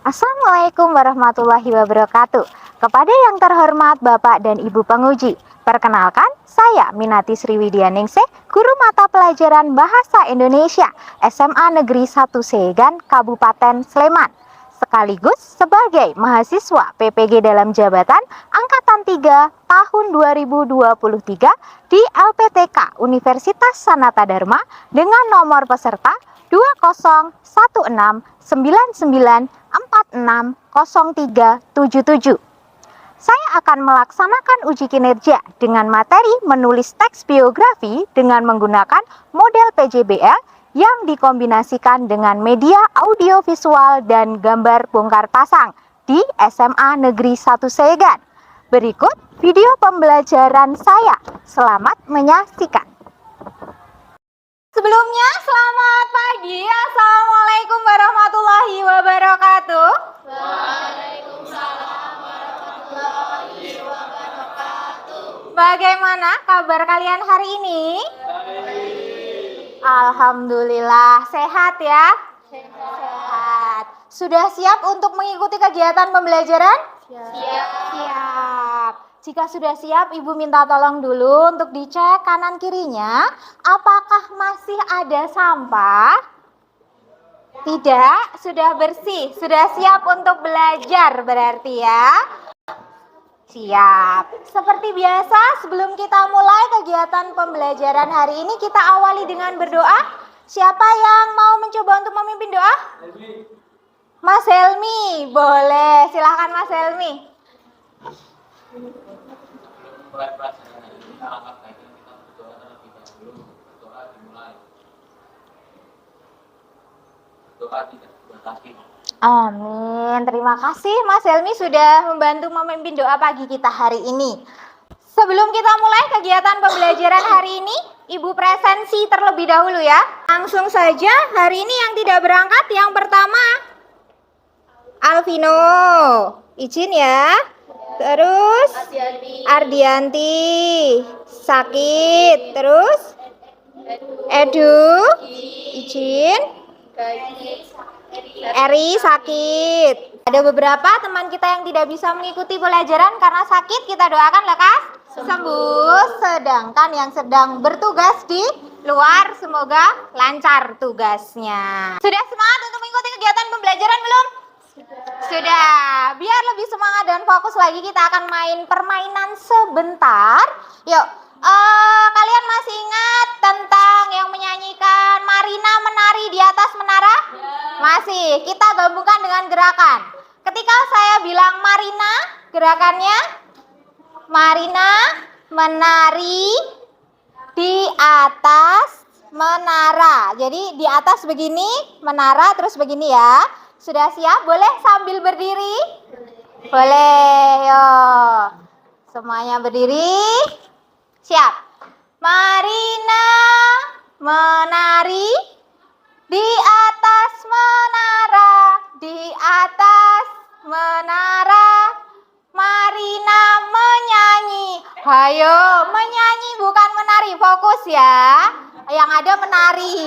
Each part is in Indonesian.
Assalamualaikum warahmatullahi wabarakatuh. Kepada yang terhormat Bapak dan Ibu penguji, perkenalkan saya Minati Sriwidianingsih, guru mata pelajaran Bahasa Indonesia SMA Negeri 1 Segan, Kabupaten Sleman, sekaligus sebagai mahasiswa PPG dalam jabatan Angkatan 3 tahun 2023 di LPTK Universitas Sanata Dharma dengan nomor peserta 201699460377. Saya akan melaksanakan uji kinerja dengan materi menulis teks biografi dengan menggunakan model PJBL yang dikombinasikan dengan media audiovisual dan gambar bongkar pasang di SMA Negeri 1 Segan. Berikut video pembelajaran saya. Selamat menyaksikan. Sebelumnya, selamat pagi. Assalamualaikum warahmatullahi wabarakatuh. Waalaikumsalam warahmatullahi wabarakatuh. Bagaimana kabar kalian hari ini? Baik. Alhamdulillah, sehat ya? Sehat. Sudah siap untuk mengikuti kegiatan pembelajaran? Siap. Siap. Jika sudah siap, Ibu minta tolong dulu untuk dicek kanan kirinya. Apakah masih ada sampah? Tidak, sudah bersih. Sudah siap untuk belajar berarti ya. Siap. Seperti biasa, sebelum kita mulai kegiatan pembelajaran hari ini, kita awali dengan berdoa. Siapa yang mau mencoba untuk memimpin doa? Mas Helmi, boleh. Silahkan Mas Helmi. Mulai pelajaran hari ini, alangkah baiknya kita berdoa terlebih dahulu. Berdoa dimulai. Berdoa tidak dibatasi. Amin. Terima kasih Mas Helmi sudah membantu memimpin doa pagi kita hari ini. Sebelum kita mulai kegiatan pembelajaran hari ini, Ibu presensi terlebih dahulu ya. Langsung saja, hari ini yang tidak berangkat yang pertama Alvino. Izin ya. Terus Ardianti. Sakit. Terus Edu. Izin. Eri sakit. Ada beberapa teman kita yang tidak bisa mengikuti pelajaran karena sakit. Kita doakan lekas sembuh. Sedangkan yang sedang bertugas di luar semoga lancar tugasnya. Sudah semangat untuk mengikuti kegiatan pembelajaran belum? Sudah. Biar lebih semangat dan fokus lagi, kita akan main permainan sebentar. Yuk. Kalian masih ingat tentang yang menyanyikan Marina menari di atas menara? Masih. Kita gabungkan dengan gerakan. Ketika saya bilang Marina, gerakannya Marina menari di atas menara. Jadi di atas begini, menara terus begini ya. Sudah siap? Boleh sambil berdiri? Boleh. Yuk. Semuanya berdiri. Siap. Marina menari di atas menara, di atas menara. Marina menyanyi. Hayo, menyanyi bukan menari, fokus ya. Yang ada menari.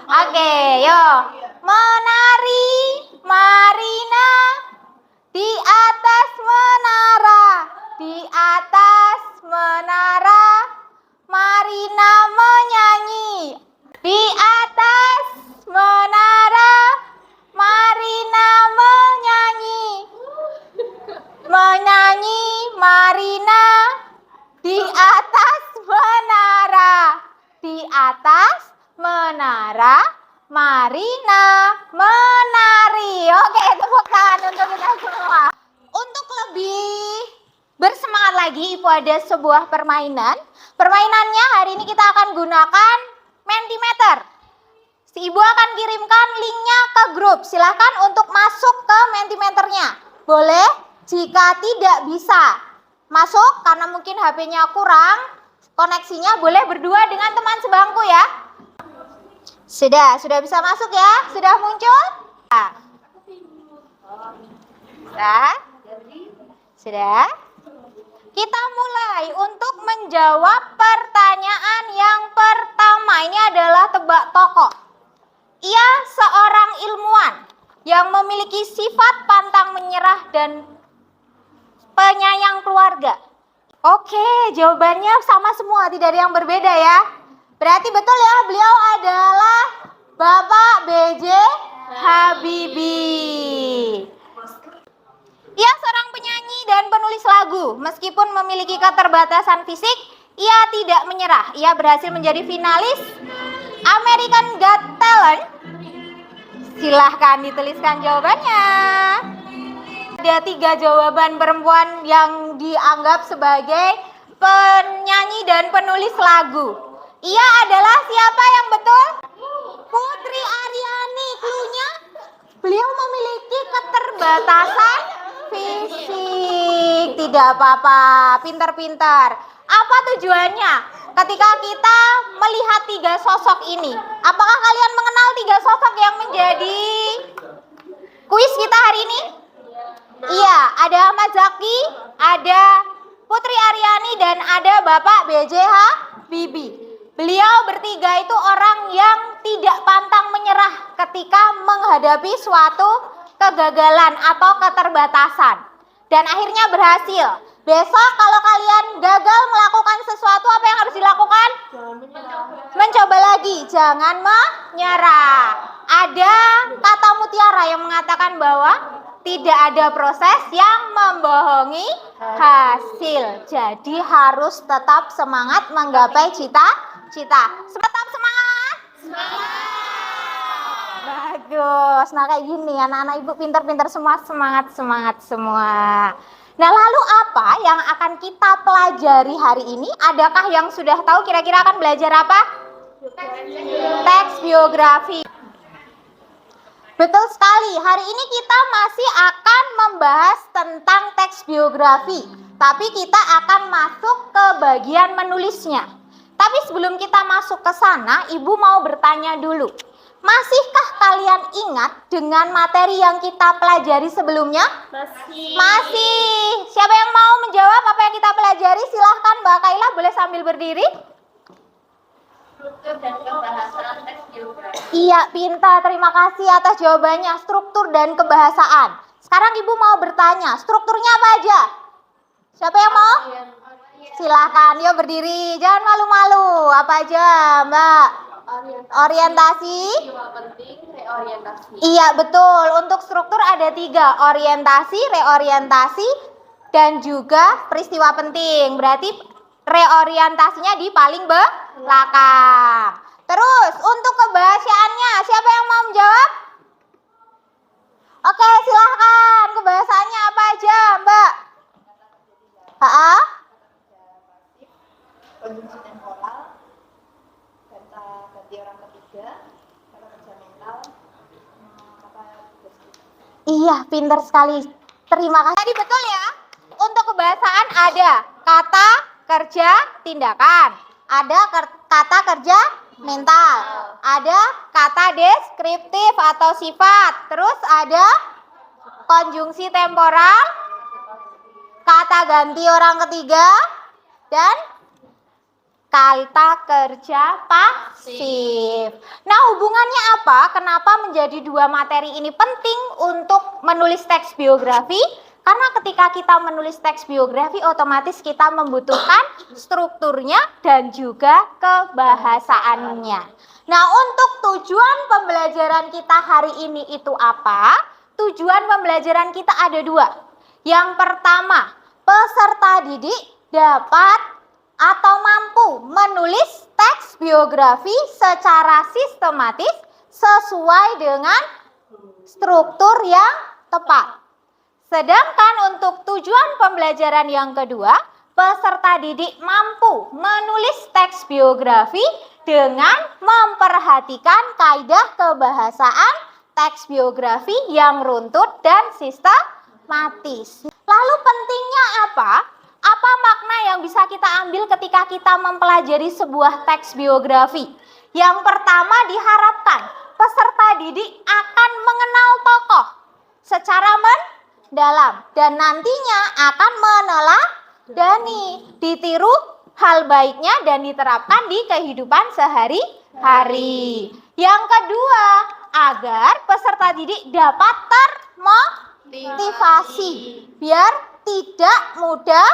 Oke, yuk. Menari, Marina di atas menara, di atas menara. Marina menyanyi. Di atas menara, Marina menyanyi. Menyanyi Marina di atas menara. Di atas menara, Marina menari. Oke, tepuk tangan untuk kita semua. Untuk lebih bersemangat lagi, Ibu ada sebuah permainan. Permainannya hari ini kita akan gunakan Mentimeter. Si Ibu akan kirimkan linknya ke grup. Silahkan untuk masuk ke Mentimeternya. Boleh? Jika tidak bisa masuk karena mungkin HP-nya kurang koneksinya, boleh berdua dengan teman sebangku ya. Sudah bisa masuk ya? Sudah muncul? Sudah? Kita mulai untuk menjawab pertanyaan yang pertama. Ini adalah tebak tokoh. Ia seorang ilmuwan yang memiliki memiliki sifat pantang menyerah dan penyayang keluarga? Oke, jawabannya sama semua, tidak ada yang berbeda ya. Berarti betul ya, beliau adalah Bapak B.J. Habibie. Ia seorang penyanyi dan penulis lagu. Meskipun memiliki keterbatasan fisik, ia tidak menyerah. Ia berhasil menjadi finalis American Got Talent. Silahkan dituliskan jawabannya. Ada 3 jawaban perempuan yang dianggap sebagai penyanyi dan penulis lagu. Ia adalah siapa yang betul? Putri Aryani. Cluenya, beliau memiliki keterbatasan fisik. Tidak apa-apa, pintar-pintar. Apa tujuannya? Ketika kita melihat 3 sosok ini, apakah kalian mengenal 3 sosok yang menjadi kuis kita hari ini? Iya, ada Ahmad Zaki, ada Putri Aryani, dan ada Bapak B.J. Habibie. Beliau bertiga itu orang yang tidak pantang menyerah ketika menghadapi suatu kegagalan atau keterbatasan. Dan akhirnya berhasil. Besok kalau kalian gagal melakukan sesuatu, apa yang harus dilakukan? Mencoba lagi, jangan menyerah. Ada kata mutiara yang mengatakan bahwa tidak ada proses yang membohongi hasil. Jadi harus tetap semangat menggapai cita-cita. Tetap semangat. Bagus. Nah kayak gini, anak-anak ibu pintar-pintar semua, semangat semua. Nah lalu apa yang akan kita pelajari hari ini? Adakah yang sudah tahu kira-kira akan belajar apa? Teks biografi. Betul sekali, hari ini kita masih akan membahas tentang teks biografi. Tapi kita akan masuk ke bagian menulisnya. Tapi sebelum kita masuk ke sana, Ibu mau bertanya dulu. Masihkah kalian ingat dengan materi yang kita pelajari sebelumnya? Masih. Siapa yang mau menjawab apa yang kita pelajari? Silahkan Mbak Kaila, boleh sambil berdiri. Struktur dan kebahasaan teks biografi. Iya, pintar. Terima kasih atas jawabannya. Struktur dan kebahasaan. Sekarang Ibu mau bertanya, strukturnya apa aja? Siapa yang mau? Silahkan, yuk berdiri. Jangan malu-malu. Apa aja, Mbak? Orientasi. Penting, reorientasi. Iya, betul. Untuk struktur ada 3. Orientasi, reorientasi, dan juga peristiwa penting. Berarti reorientasinya di paling belakang. Terus untuk kebahasaannya, siapa yang mau menjawab? Oke, silahkan. Kebahasaannya apa aja, Mbak? Konjungsi temporal, kata ganti orang ketiga, kata kerja mental, kata deskripsi. Iya, pintar sekali. Terima kasih. Tadi betul ya. Untuk kebahasaan ada kata, kerja, tindakan. Ada kata kerja mental. Ada kata deskriptif atau sifat. Terus ada konjungsi temporal, kata ganti orang ketiga, dan kata kerja pasif. Nah, hubungannya apa? Kenapa menjadi 2 materi ini penting untuk menulis teks biografi? Karena ketika kita menulis teks biografi, otomatis kita membutuhkan strukturnya dan juga kebahasaannya. Nah, untuk tujuan pembelajaran kita hari ini itu apa? Tujuan pembelajaran kita ada 2. Yang pertama, peserta didik dapat atau mampu menulis teks biografi secara sistematis sesuai dengan struktur yang tepat. Sedangkan untuk tujuan pembelajaran yang kedua, peserta didik mampu menulis teks biografi dengan memperhatikan kaidah kebahasaan teks biografi yang runtut dan sistematis. Lalu pentingnya apa? Apa makna yang bisa kita ambil ketika kita mempelajari sebuah teks biografi? Yang pertama, diharapkan peserta didik akan mengenal tokoh secara mendalam dan nantinya akan meneladani, ditiru hal baiknya dan diterapkan di kehidupan sehari-hari. Yang kedua, agar peserta didik dapat motivasi biar tidak mudah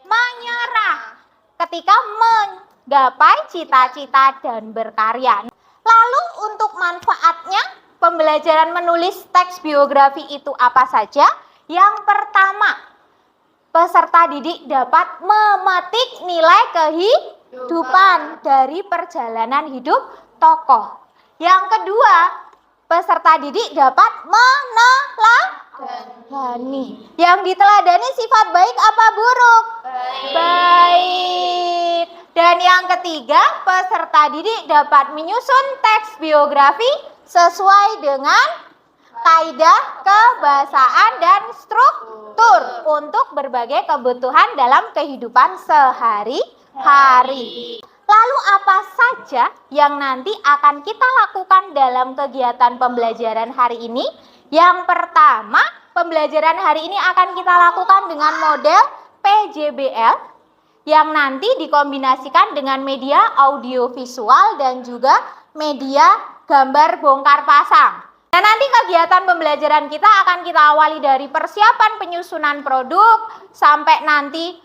menyerah ketika menggapai cita-cita dan berkarya. Lalu untuk manfaatnya pembelajaran menulis teks biografi itu apa saja? Yang pertama, peserta didik dapat memetik nilai kehidupan dari perjalanan hidup tokoh. Yang kedua, peserta didik dapat meneladani. Yang diteladani sifat baik apa buruk? Baik. Dan yang ketiga, peserta didik dapat menyusun teks biografi sesuai dengan kaidah kebahasaan dan struktur untuk berbagai kebutuhan dalam kehidupan sehari-hari. Lalu apa saja yang nanti akan kita lakukan dalam kegiatan pembelajaran hari ini? Yang pertama, pembelajaran hari ini akan kita lakukan dengan model PJBL yang nanti dikombinasikan dengan media audiovisual dan juga media gambar bongkar pasang. Nah, nanti kegiatan pembelajaran kita akan kita awali dari persiapan penyusunan produk sampai nanti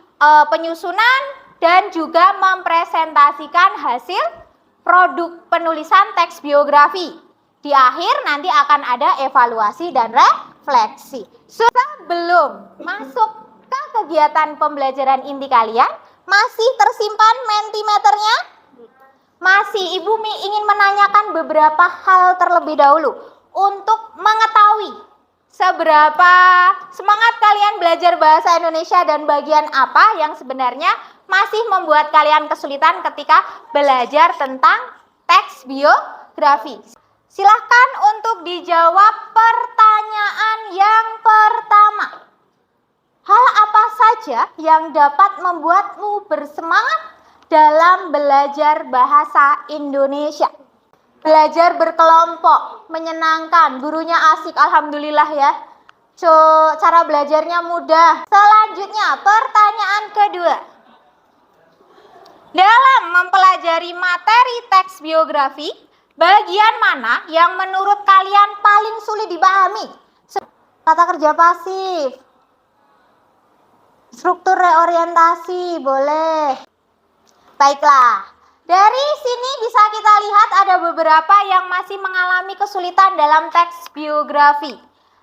penyusunan dan juga mempresentasikan hasil produk penulisan teks biografi. Di akhir nanti akan ada evaluasi dan refleksi. Sebelum masuk ke kegiatan pembelajaran inti kalian, masih tersimpan mentimeternya? Masih, Ibu ingin menanyakan beberapa hal terlebih dahulu untuk mengetahui seberapa semangat kalian belajar bahasa Indonesia dan bagian apa yang sebenarnya masih membuat kalian kesulitan ketika belajar tentang teks biografi. Silahkan untuk dijawab pertanyaan yang pertama. Hal apa saja yang dapat membuatmu bersemangat dalam belajar bahasa Indonesia? Belajar berkelompok, menyenangkan, gurunya asik, alhamdulillah ya. Cara belajarnya mudah. Selanjutnya, pertanyaan kedua. Dalam mempelajari materi teks biografi, bagian mana yang menurut kalian paling sulit dipahami? Kata kerja pasif, struktur reorientasi, boleh. Baiklah. Dari sini bisa kita lihat ada beberapa yang masih mengalami kesulitan dalam teks biografi.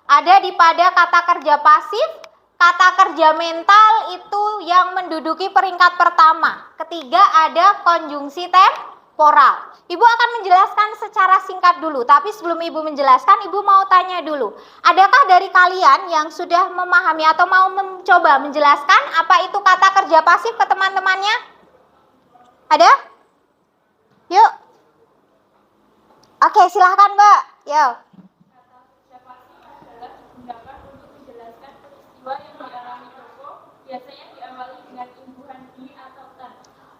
Ada di pada kata kerja pasif, kata kerja mental itu yang menduduki peringkat pertama. Ketiga ada konjungsi temporal. Ibu akan menjelaskan secara singkat dulu, tapi sebelum Ibu menjelaskan, Ibu mau tanya dulu. Adakah dari kalian yang sudah memahami atau mau mencoba menjelaskan apa itu kata kerja pasif ke teman-temannya? Ada? Yuk. Oke, silahkan Mbak. Yuk.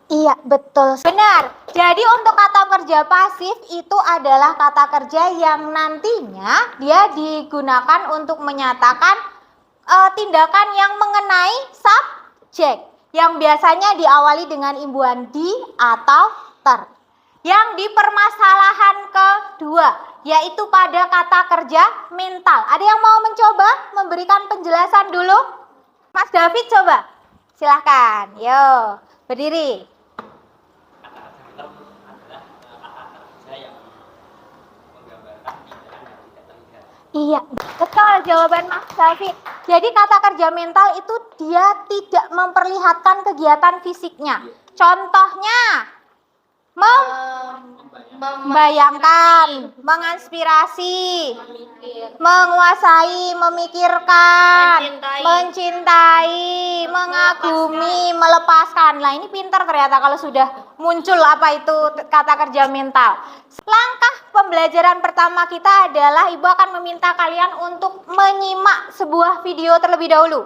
Iya, betul. Benar. Jadi untuk kata kerja pasif itu adalah kata kerja yang nantinya dia digunakan untuk menyatakan tindakan yang mengenai subjek. Yang biasanya diawali dengan imbuhan di atau ter. Yang di permasalahan kedua, yaitu pada kata kerja mental. Ada yang mau mencoba memberikan penjelasan dulu? Mas David coba. Silahkan. Yo, berdiri. Iya, betul jawaban Mas David. Jadi kata kerja mental itu dia tidak memperlihatkan kegiatan fisiknya. Contohnya, membayangkan, menginspirasi, menguasai, memikirkan, mencintai, mengagumi, melepaskan. Nah ini pintar ternyata kalau sudah muncul apa itu kata kerja mental. Langkah pembelajaran pertama kita adalah Ibu akan meminta kalian untuk menyimak sebuah video terlebih dahulu.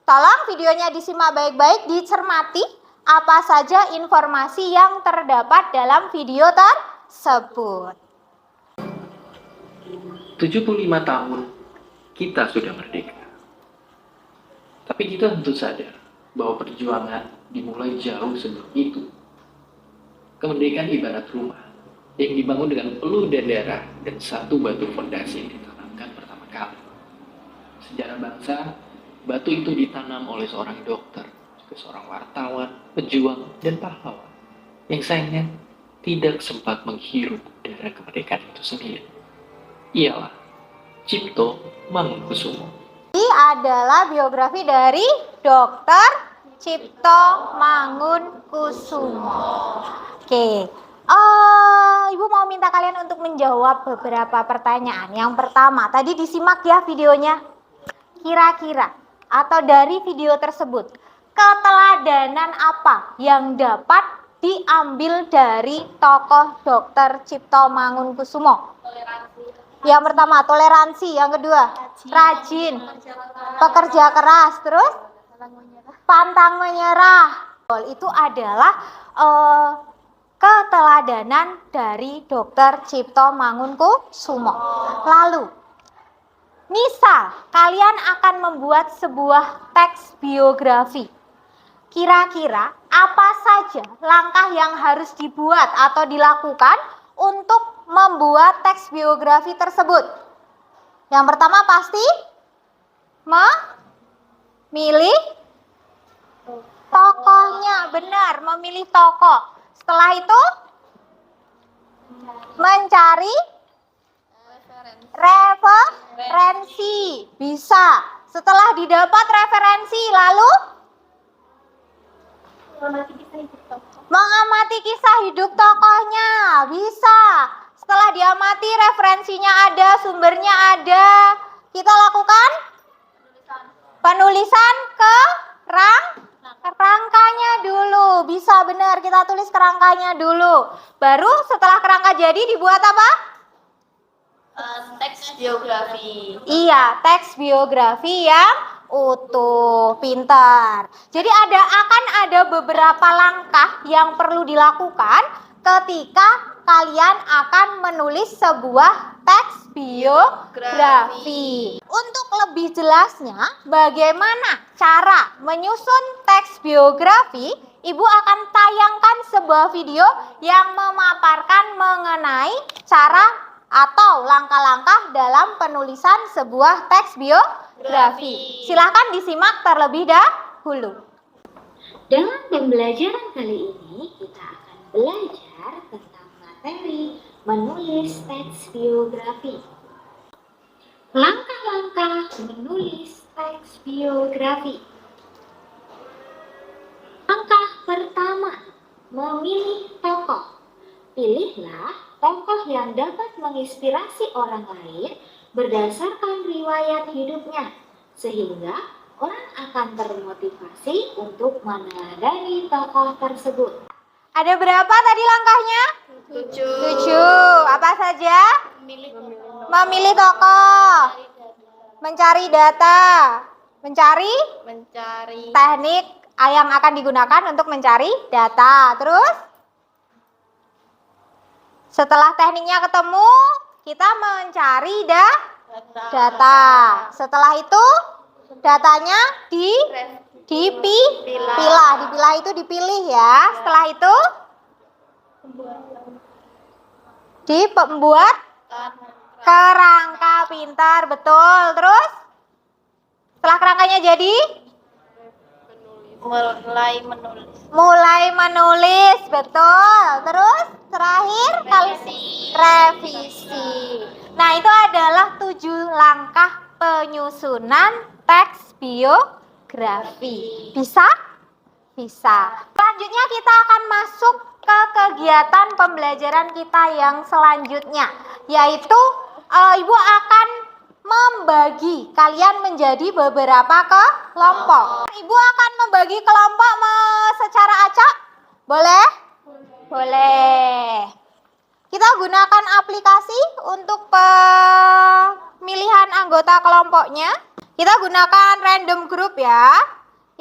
Tolong videonya disimak baik-baik, dicermati apa saja informasi yang terdapat dalam video tersebut. 75 tahun kita sudah merdeka. Tapi kita tentu sadar bahwa perjuangan dimulai jauh sebelum itu. Kemerdekaan ibarat rumah yang dibangun dengan peluh dan darah dan satu batu fondasi yang ditanamkan pertama kali. sejarah bangsa, batu itu ditanam oleh seorang dokter, juga seorang wartawan, pejuang, dan pahlawan yang sayangnya tidak sempat menghirup udara kemerdekaan itu sendiri. Ialah Cipto Mangunkusumo. Ini adalah biografi dari Dr. Cipto Mangunkusumo. Oke. Ibu mau minta kalian untuk menjawab beberapa pertanyaan. Yang pertama, tadi disimak ya videonya. Kira-kira atau dari video tersebut, keteladanan apa yang dapat diambil dari tokoh Dr. Cipto Mangunkusumo? Yang pertama, toleransi. Yang kedua, rajin, pekerja keras. Terus, pantang menyerah. Itu adalah keteladanan dari Dr. Cipto Mangunkusumo. Lalu, misal kalian akan membuat sebuah teks biografi. Kira-kira apa saja langkah yang harus dibuat atau dilakukan untuk membuat teks biografi tersebut? Yang pertama pasti memilih tokohnya, benar, memilih tokoh. Setelah itu mencari referensi. Bisa. Setelah didapat referensi, lalu mengamati kisah hidup tokohnya. Bisa. Setelah diamati referensinya ada, sumbernya ada, kita lakukan penulisan kerangkanya dulu. Bisa, benar, kita tulis kerangkanya dulu. Baru setelah kerangka jadi dibuat apa? Teks biografi. Iya, teks biografi yang utuh. Pintar. Jadi akan ada beberapa langkah yang perlu dilakukan ketika kalian akan menulis sebuah teks biografi. Untuk lebih jelasnya, bagaimana cara menyusun teks biografi, Ibu akan tayangkan sebuah video yang memaparkan mengenai cara atau langkah-langkah dalam penulisan sebuah teks biografi. Silahkan disimak terlebih dahulu. Dalam pembelajaran kali ini, kita akan belajar tentang materi menulis teks biografi. Langkah-langkah menulis teks biografi. Langkah pertama, memilih tokoh. Pilihlah tokoh yang dapat menginspirasi orang lain berdasarkan riwayat hidupnya, sehingga orang akan termotivasi untuk meneladani tokoh tersebut. Ada berapa tadi langkahnya? 7. Apa saja? Memilih tokoh, mencari data, mencari teknik yang akan digunakan untuk mencari data. Terus, setelah tekniknya ketemu, kita mencari data. Setelah itu, datanya dipilah itu dipilih ya. Setelah itu dibuat kerangka, pintar, betul. Terus setelah kerangkanya jadi mulai menulis, betul. Terus terakhir revisi. Nah, itu adalah 7 langkah penyusunan teks biografi. Bisa? Bisa. Selanjutnya kita akan masuk ke kegiatan pembelajaran kita yang selanjutnya, yaitu Ibu akan membagi kalian menjadi beberapa kelompok. Ibu akan membagi kelompok secara acak? Boleh? Boleh. Kita gunakan aplikasi untuk pemilihan anggota kelompoknya. Kita gunakan random group ya.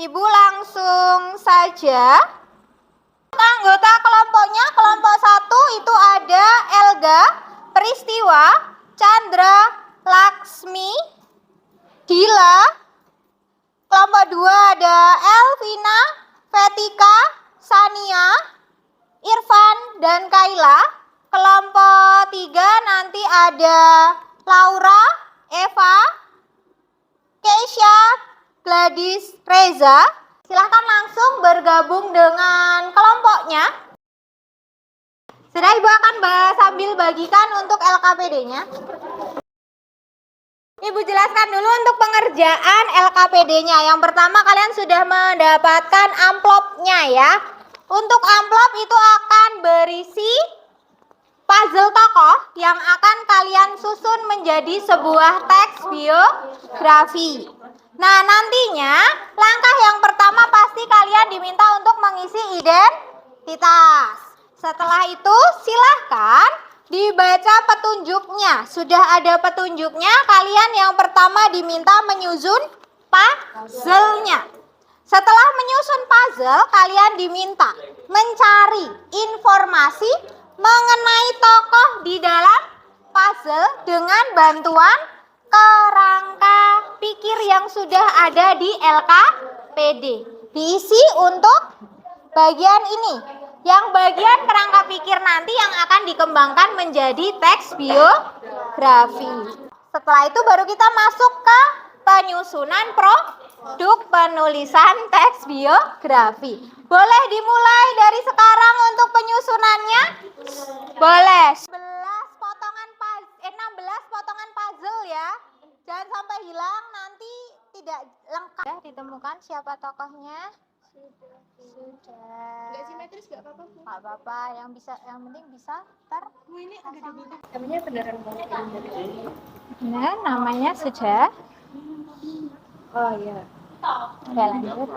Ibu langsung saja. Anggota kelompoknya, kelompok 1 itu ada Elga, Peristiwa, Chandra, Laksmi, Dila. Kelompok 2 ada Elvina, Vetika, Sania, Irfan, dan Kaila. Kelompok 3 nanti ada Laura, Eva, Gladys Reza. Silahkan langsung bergabung dengan kelompoknya. Sudah, Ibu akan sambil bagikan untuk LKPD-nya. Ibu jelaskan dulu untuk pengerjaan LKPD-nya. Yang pertama, kalian sudah mendapatkan amplopnya ya. Untuk amplop itu akan berisi puzzle tokoh yang akan kalian susun menjadi sebuah teks biografi. Nah, nantinya langkah yang pertama pasti kalian diminta untuk mengisi identitas. Setelah itu silahkan dibaca petunjuknya. Sudah ada petunjuknya, kalian yang pertama diminta menyusun puzzle-nya. Setelah menyusun puzzle, kalian diminta mencari informasi mengenai tokoh di dalam puzzle dengan bantuan kerangka pikir yang sudah ada di LKPD. Diisi untuk bagian ini. Yang bagian kerangka pikir nanti yang akan dikembangkan menjadi teks biografi. Setelah itu baru kita masuk ke penyusunan produk penulisan teks biografi. Boleh dimulai dari sekarang untuk penyusunannya? Boleh. 16 potongan puzzle ya. Jangan sampai hilang, nanti tidak lengkap. Sudah ditemukan siapa tokohnya? Sudah. Nggak simetris nggak apa-apa. Nggak apa-apa, yang penting bisa Ini ada di bawah. Namanya beneran banget. Nah, namanya sudah. Oh iya. Oke, lanjut.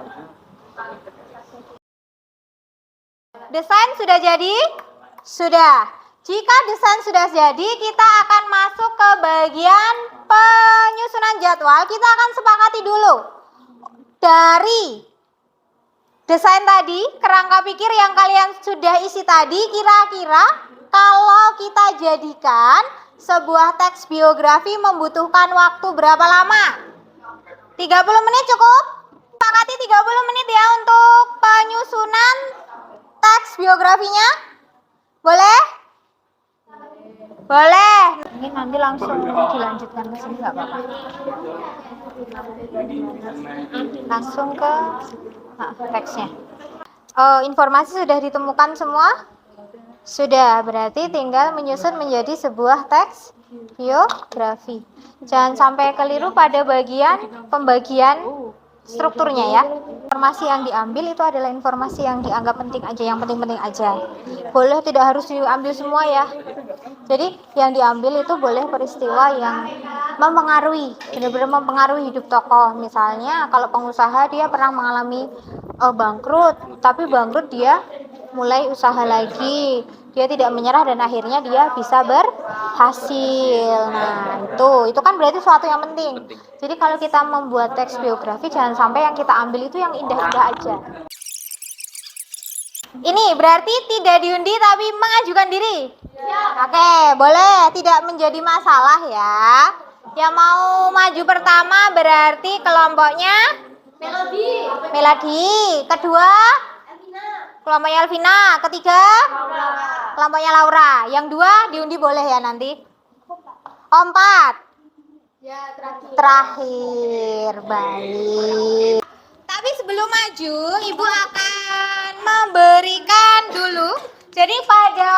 Desain sudah jadi? Sudah. Jika desain sudah jadi, kita akan masuk ke bagian penyusunan jadwal. Kita akan sepakati dulu. Dari desain tadi, kerangka pikir yang kalian sudah isi tadi, kira-kira kalau kita jadikan sebuah teks biografi membutuhkan waktu berapa lama? 30 menit cukup? Sepakati 30 menit ya untuk penyusunan teks biografinya? Boleh? Boleh. Ini nanti langsung dilanjutkan ke sini nggak apa-apa. Langsung ke teksnya. Informasi sudah ditemukan semua? Sudah, berarti tinggal menyusun menjadi sebuah teks biografi. Jangan sampai keliru pada bagian pembagian strukturnya ya. Informasi yang diambil itu adalah informasi yang dianggap penting aja, yang penting-penting aja. Boleh tidak harus diambil semua ya. Jadi yang diambil itu boleh peristiwa yang mempengaruhi, benar-benar mempengaruhi hidup tokoh. Misalnya kalau pengusaha dia pernah mengalami bangkrut, tapi bangkrut dia mulai usaha lagi. Dia tidak menyerah dan akhirnya dia bisa berhasil. Nah, itu kan berarti sesuatu yang penting. Jadi kalau kita membuat teks biografi jangan sampai yang kita ambil itu yang indah-indah aja. Ini berarti tidak diundi tapi mengajukan diri. Oke, boleh, tidak menjadi masalah ya. Yang mau maju pertama berarti kelompoknya Melody. Kedua kelompoknya Elvina. Ketiga kelompoknya Laura. Yang dua diundi boleh ya nanti. 4. Ya, Terakhir. Baik. Tapi sebelum maju, Ibu akan memberikan dulu. Jadi pada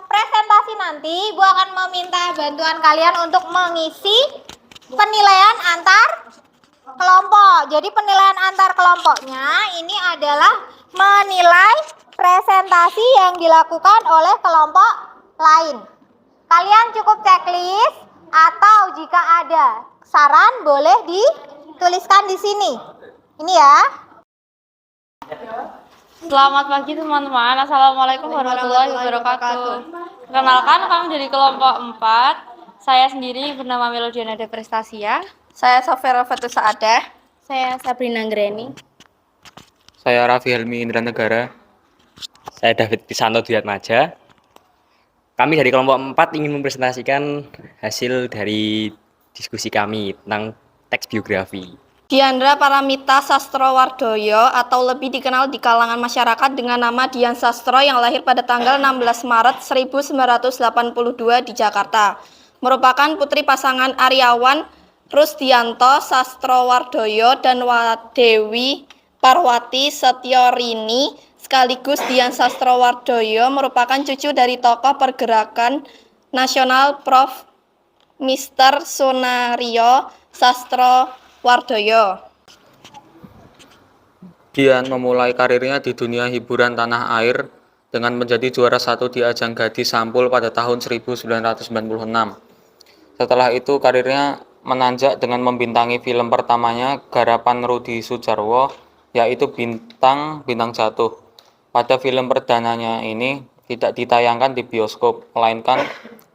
presentasi nanti, Ibu akan meminta bantuan kalian untuk mengisi penilaian antar kelompok. Jadi penilaian antar kelompoknya ini adalah menilai presentasi yang dilakukan oleh kelompok lain. Kalian cukup checklist atau jika ada saran boleh dituliskan di sini. Ini ya. Selamat pagi teman-teman. Assalamualaikum warahmatullahi wabarakatuh. Perkenalkan, kami dari kelompok 4. Saya sendiri bernama Melodiana De Prestasia. Saya Sofera Fatus Saadah. Saya Sabrina Greni. Saya Raffi Helmi Indra Negara. Saya David Pisanto Duyatmaja. Kami dari kelompok 4 ingin mempresentasikan hasil dari diskusi kami tentang teks biografi. Diandra Paramita Sastrowardoyo atau lebih dikenal di kalangan masyarakat dengan nama Dian Sastro yang lahir pada tanggal 16 Maret 1982 di Jakarta. Merupakan putri pasangan Aryawan Rusdianto Sastrowardoyo dan Dewi Parwati Setiorini sekaligus Dian Sastrowardoyo merupakan cucu dari tokoh pergerakan nasional Prof. Mr. Sunario Sastrowardoyo. Dian memulai karirnya di dunia hiburan tanah air dengan menjadi juara 1 di ajang Gadis Sampul pada tahun 1996. Setelah itu karirnya menanjak dengan membintangi film pertamanya garapan Rudi Sudjarwo, yaitu Bintang Jatuh. Pada film perdananya ini tidak ditayangkan di bioskop, melainkan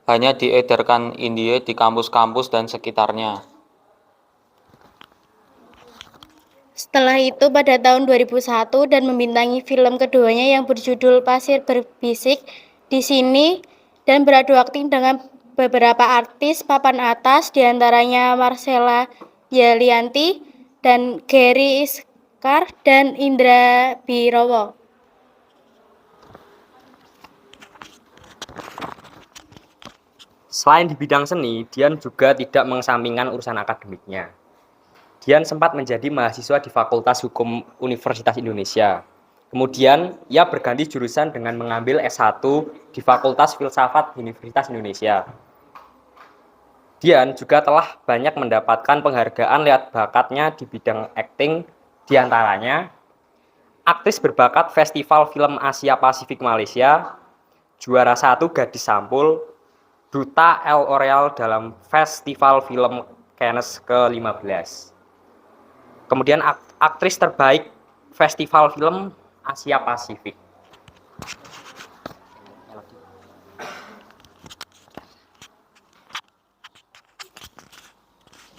hanya diedarkan indie di kampus-kampus dan sekitarnya. Setelah itu pada tahun 2001 dan membintangi film keduanya yang berjudul Pasir Berbisik di sini dan beradu akting dengan beberapa artis papan atas diantaranya Marcella Yalianti dan Gary Iskar dan Indra Birowo. Selain di bidang seni, Dian juga tidak mengesampingkan urusan akademiknya. Dian sempat menjadi mahasiswa di Fakultas Hukum Universitas Indonesia. Kemudian, ia berganti jurusan dengan mengambil S1 di Fakultas Filsafat Universitas Indonesia. Dian juga telah banyak mendapatkan penghargaan lewat bakatnya di bidang akting, diantaranya aktris berbakat Festival Film Asia Pasifik Malaysia, juara 1 Gadis Sampul, Duta L'Oreal dalam Festival Film Cannes ke-15. Kemudian aktris terbaik Festival Film Asia Pasifik.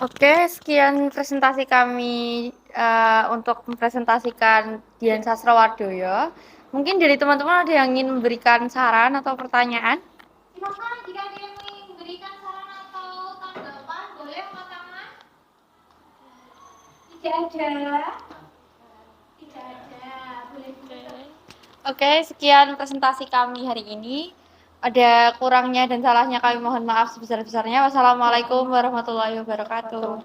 Oke, sekian presentasi kami untuk mempresentasikan Dian Sastrowardoyo. Mungkin dari teman-teman ada yang ingin memberikan saran atau pertanyaan? Silakan jika ada yang ingin memberikan saran atau tanggapan, boleh angkat tangan. Tidak ada. Tidak ada. Boleh. Oke, sekian presentasi kami hari ini. Ada kurangnya dan salahnya kami mohon maaf sebesar-besarnya. Wassalamualaikum warahmatullahi wabarakatuh.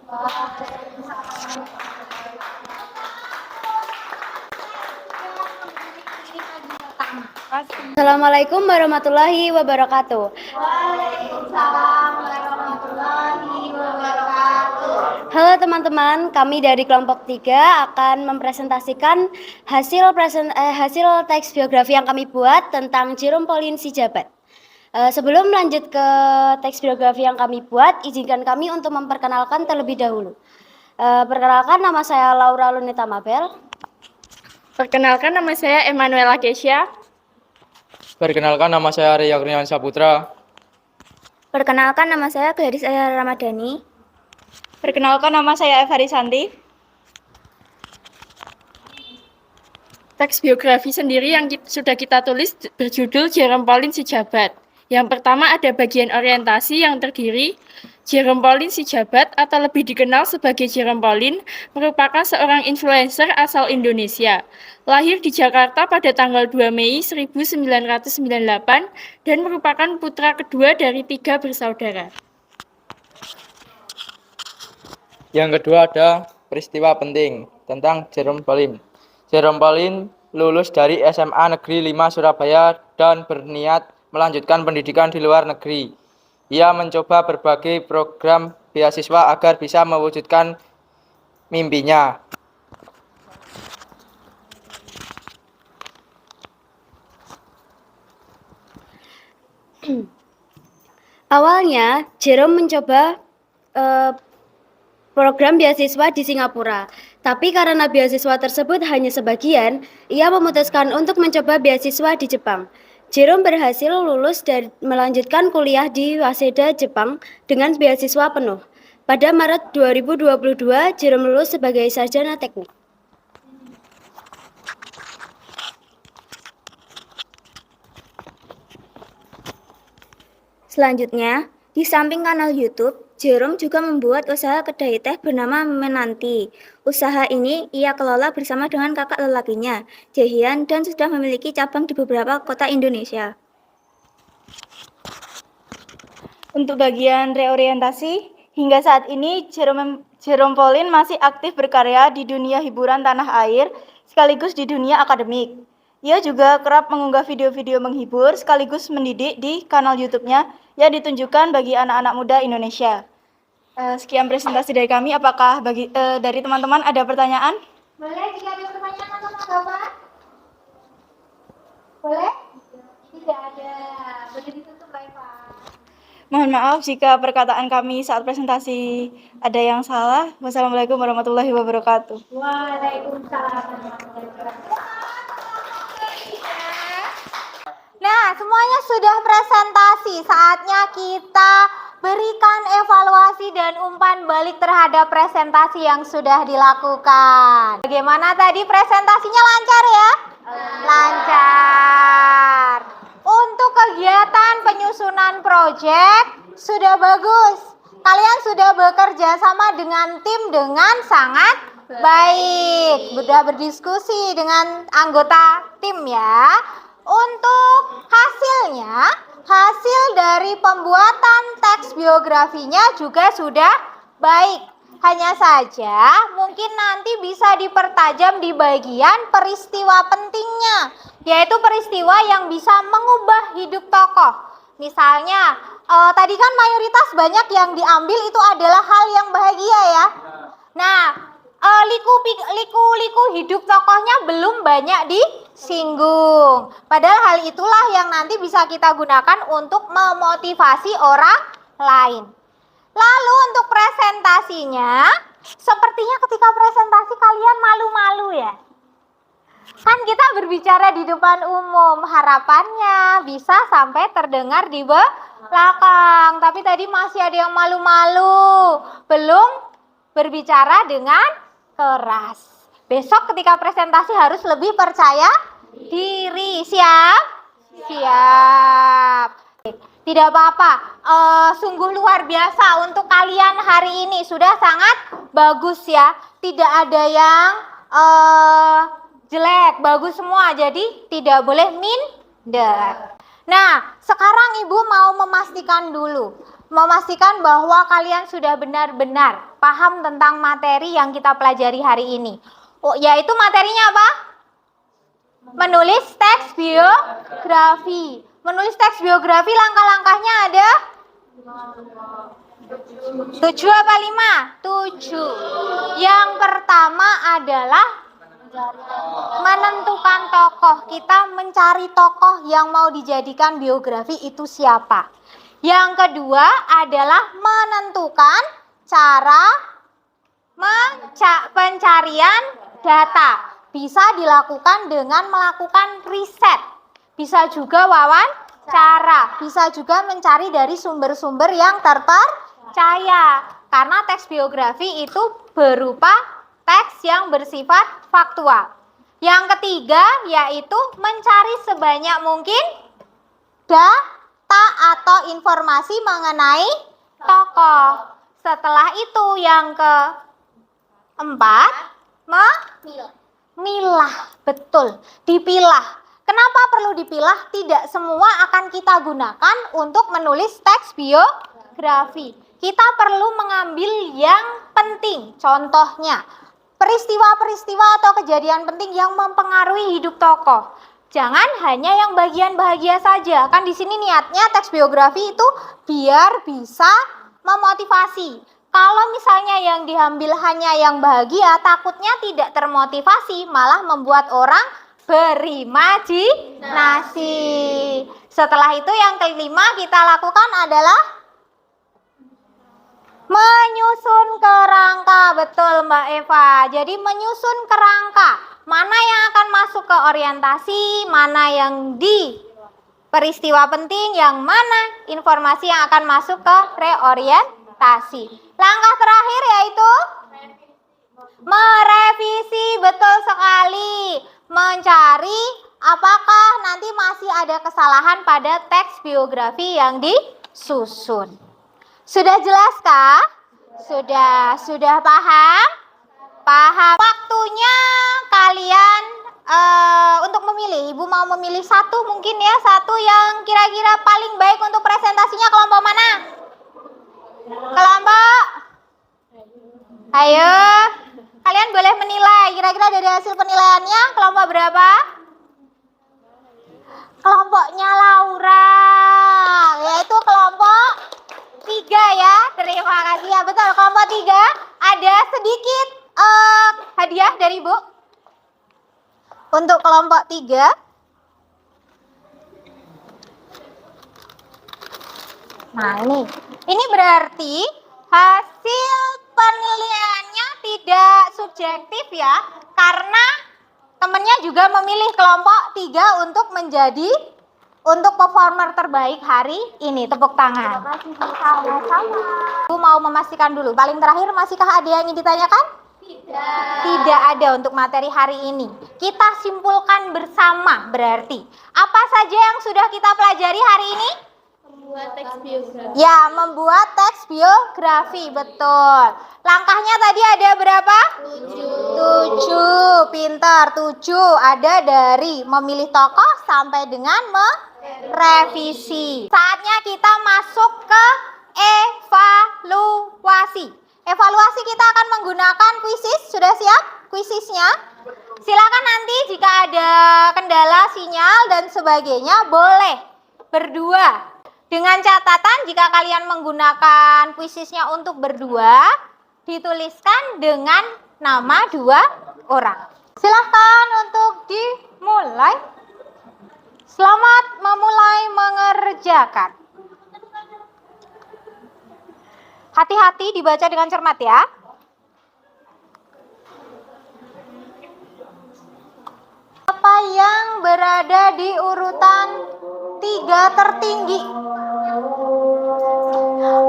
Assalamualaikum warahmatullahi wabarakatuh. Waalaikumsalam warahmatullahi wabarakatuh. Halo teman-teman, kami dari kelompok 3 akan mempresentasikan hasil teks biografi yang kami buat tentang Jerome Pauline Sijabat. Sebelum lanjut ke teks biografi yang kami buat, izinkan kami untuk memperkenalkan terlebih dahulu. Perkenalkan, nama saya Laura Lunita Mabel. Perkenalkan, nama saya Emanuela Kesya. Perkenalkan, nama saya Arya Kurniawan Saputra. Perkenalkan, nama saya Gladys Ayah Ramadhani. Perkenalkan, nama saya Eva Risanti. Teks biografi sendiri yang sudah kita tulis berjudul Jerome Pauline Sijabat. Yang pertama ada bagian orientasi yang terdiri Jerome Pauline Sijabat atau lebih dikenal sebagai Jerome Pauline merupakan seorang influencer asal Indonesia. Lahir di Jakarta pada tanggal 2 Mei 1998 dan merupakan putra kedua dari 3 bersaudara. Yang kedua ada peristiwa penting tentang Jerome Pauline. Jerome Pauline lulus dari SMA Negeri 5 Surabaya dan berniat melanjutkan pendidikan di luar negeri. Ia mencoba berbagai program beasiswa agar bisa mewujudkan mimpinya. Awalnya, Jerome mencoba program beasiswa di Singapura. Tapi karena beasiswa tersebut hanya sebagian, ia memutuskan untuk mencoba beasiswa di Jepang. Jerome berhasil lulus dan melanjutkan kuliah di Waseda, Jepang dengan beasiswa penuh. Pada Maret 2022, Jerome lulus sebagai sarjana teknik. Selanjutnya, di samping kanal YouTube, Jerome juga membuat usaha kedai teh bernama Menanti. Usaha ini ia kelola bersama dengan kakak lelakinya, Jaehyun, dan sudah memiliki cabang di beberapa kota Indonesia. Untuk bagian reorientasi, Hingga saat ini, Jerome Pauline masih aktif berkarya di dunia hiburan tanah air, sekaligus di dunia akademik. Ia juga kerap mengunggah video-video menghibur sekaligus mendidik di kanal YouTube-nya yang ditunjukkan bagi anak-anak muda Indonesia. Sekian presentasi dari kami. Apakah dari teman-teman ada pertanyaan? Boleh jika ada pertanyaan atau tanggapan? Boleh? Tidak ada. Boleh ditutup, Mbak Eva. Mohon maaf jika perkataan kami saat presentasi ada yang salah. Wassalamualaikum warahmatullahi wabarakatuh. Waalaikumsalam. Nah, semuanya sudah presentasi. Saatnya kita berikan evaluasi dan umpan balik terhadap presentasi yang sudah dilakukan. Bagaimana tadi presentasinya, lancar ya? Lancar. Untuk kegiatan penyusunan proyek sudah bagus. Kalian sudah bekerja sama dengan tim dengan sangat baik. Sudah berdiskusi dengan anggota tim ya. Untuk hasilnya, hasil dari pembuatan teks biografinya juga sudah baik. Hanya saja mungkin nanti bisa dipertajam di bagian peristiwa pentingnya, yaitu peristiwa yang bisa mengubah hidup tokoh. Misalnya, tadi kan mayoritas banyak yang diambil itu adalah hal yang bahagia ya. Nah, liku-liku hidup tokohnya belum banyak disinggung. Padahal hal itulah yang nanti bisa kita gunakan untuk memotivasi orang lain. Lalu untuk presentasinya, sepertinya ketika presentasi kalian malu-malu ya. Kan kita berbicara di depan umum, harapannya bisa sampai terdengar di belakang. Tapi tadi masih ada yang malu-malu, belum berbicara dengan keras. Besok ketika presentasi harus lebih percaya diri. Siap? Siap. Tidak apa-apa, sungguh luar biasa untuk kalian hari ini. Sudah sangat bagus ya. Tidak ada yang jelek, bagus semua. Jadi tidak boleh minder. Nah, sekarang Ibu mau memastikan dulu. Memastikan bahwa kalian sudah benar-benar paham tentang materi yang kita pelajari hari ini. Yaitu materinya apa? Menulis teks biografi. Menulis teks biografi langkah-langkahnya ada 7 apa 5? 7. Yang pertama adalah menentukan tokoh. Kita mencari tokoh yang mau dijadikan biografi itu siapa. Yang kedua adalah menentukan cara pencarian data. Bisa dilakukan dengan melakukan riset. Bisa juga wawancara, bisa juga mencari dari sumber-sumber yang terpercaya. Karena teks biografi itu berupa teks yang bersifat faktual. Yang ketiga yaitu mencari sebanyak mungkin data atau informasi mengenai tokoh. Setelah itu yang keempat, memilah, betul, dipilah. Kenapa perlu dipilah? Tidak semua akan kita gunakan untuk menulis teks biografi. Kita perlu mengambil yang penting. Contohnya, peristiwa-peristiwa atau kejadian penting yang mempengaruhi hidup tokoh. Jangan hanya yang bagian bahagia saja. Kan di sini niatnya teks biografi itu biar bisa memotivasi. Kalau misalnya yang diambil hanya yang bahagia, takutnya tidak termotivasi, malah membuat orang berimajinasi. Setelah itu yang kelima kita lakukan adalah menyusun kerangka. Betul Mbak Eva. Jadi menyusun kerangka. Mana yang akan masuk ke orientasi, mana yang di peristiwa penting, yang mana informasi yang akan masuk ke reorientasi. Langkah terakhir yaitu merevisi. Betul sekali. Mencari apakah nanti masih ada kesalahan pada teks biografi yang disusun. Sudah jelas kah? Sudah paham? Paham. Waktunya kalian untuk memilih. Ibu mau memilih satu mungkin ya, satu yang kira-kira paling baik untuk presentasinya kelompok mana? Kelompok. Ayo. Kalian boleh menilai. Kira-kira dari hasil penilaiannya kelompok berapa? Kelompoknya Laura. Yaitu kelompok 3 ya. Terima kasih ya. Betul, kelompok 3 ada sedikit hadiah dari Ibu. Untuk kelompok 3. Nah, ini berarti hasil penilaiannya tidak subjektif ya, karena temennya juga memilih kelompok 3 untuk performer terbaik hari ini. Tepuk tangan. Ibu mau memastikan dulu, paling terakhir masihkah ada yang ingin ditanyakan? Tidak ada untuk materi hari ini. Kita simpulkan bersama berarti. Apa saja yang sudah kita pelajari hari ini? Membuat teks biografi. Ya, membuat teks biografi, betul. Langkahnya tadi ada berapa? 7. Pintar, 7. Ada dari memilih tokoh sampai dengan merevisi. Saatnya kita masuk ke evaluasi. Evaluasi kita akan menggunakan kuisis. Sudah siap kuisisnya? Silakan nanti jika ada kendala sinyal dan sebagainya boleh berdua. Dengan catatan jika kalian menggunakan kuisisnya untuk berdua, dituliskan dengan nama 2 orang. Silahkan untuk dimulai. Selamat memulai mengerjakan. Hati-hati dibaca dengan cermat ya. Apa yang berada di urutan 3 tertinggi?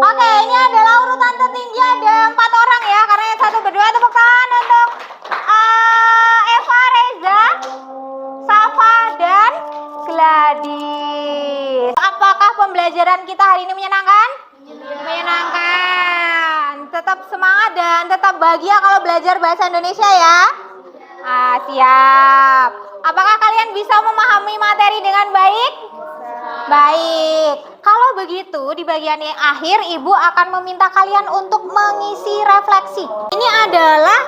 Oke, ini adalah urutan tertinggi, ada 4 orang ya, karena yang satu berdua. Tepuk tangan untuk Eva, Reza, Safa, dan Gladys. Apakah pembelajaran kita hari ini menyenangkan? Menyenangkan. Tetap semangat dan tetap bahagia kalau belajar bahasa Indonesia ya. Siap. Apakah kalian bisa memahami materi dengan baik? Baik. Kalau begitu, di bagian yang akhir Ibu akan meminta kalian untuk mengisi refleksi. Ini adalah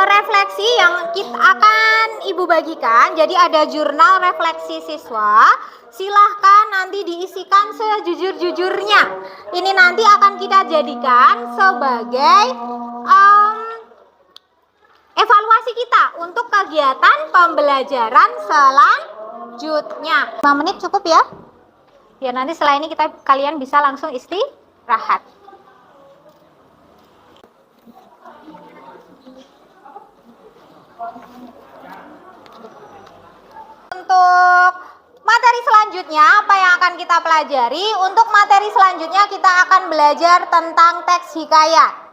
refleksi yang kita akan Ibu bagikan. Jadi ada jurnal refleksi siswa. Silahkan nanti diisikan sejujur-jujurnya. Ini nanti akan kita jadikan sebagai evaluasi kita untuk kegiatan pembelajaran selanjutnya. 5 menit cukup ya? Biar nanti setelah ini kalian bisa langsung istirahat. Untuk materi selanjutnya, apa yang akan kita pelajari? Untuk materi selanjutnya kita akan belajar tentang teks hikayat.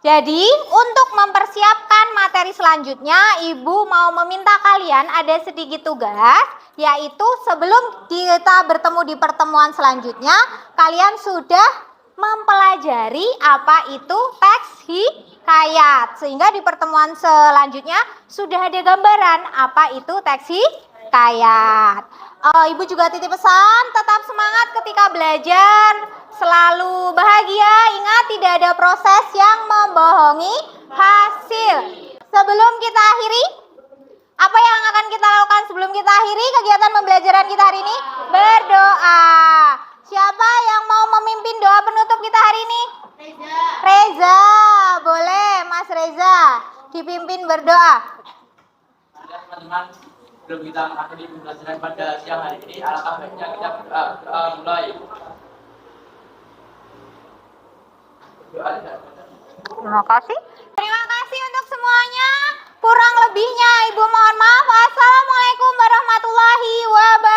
Jadi, untuk mempersiapkan materi selanjutnya, Ibu mau meminta kalian ada sedikit tugas, yaitu sebelum kita bertemu di pertemuan selanjutnya, kalian sudah mempelajari apa itu teks hikayat. Sehingga di pertemuan selanjutnya sudah ada gambaran apa itu teks hikayat. Ibu juga titip pesan, tetap semangat ketika belajar, selalu bahagia, ingat tidak ada proses yang membohongi hasil. Sebelum kita akhiri, apa yang akan kita lakukan sebelum kita akhiri kegiatan pembelajaran kita hari ini? Berdoa. Siapa yang mau memimpin doa penutup kita hari ini? Reza. Boleh Mas Reza dipimpin berdoa. Teman-teman, sebelum kita mengakhiri pembelajaran pada siang hari ini, alangkah baiknya kita berdoa mulai. Terima kasih. Terima kasih untuk semuanya. Kurang lebihnya Ibu mohon maaf. Wassalamualaikum warahmatullahi wabarakatuh.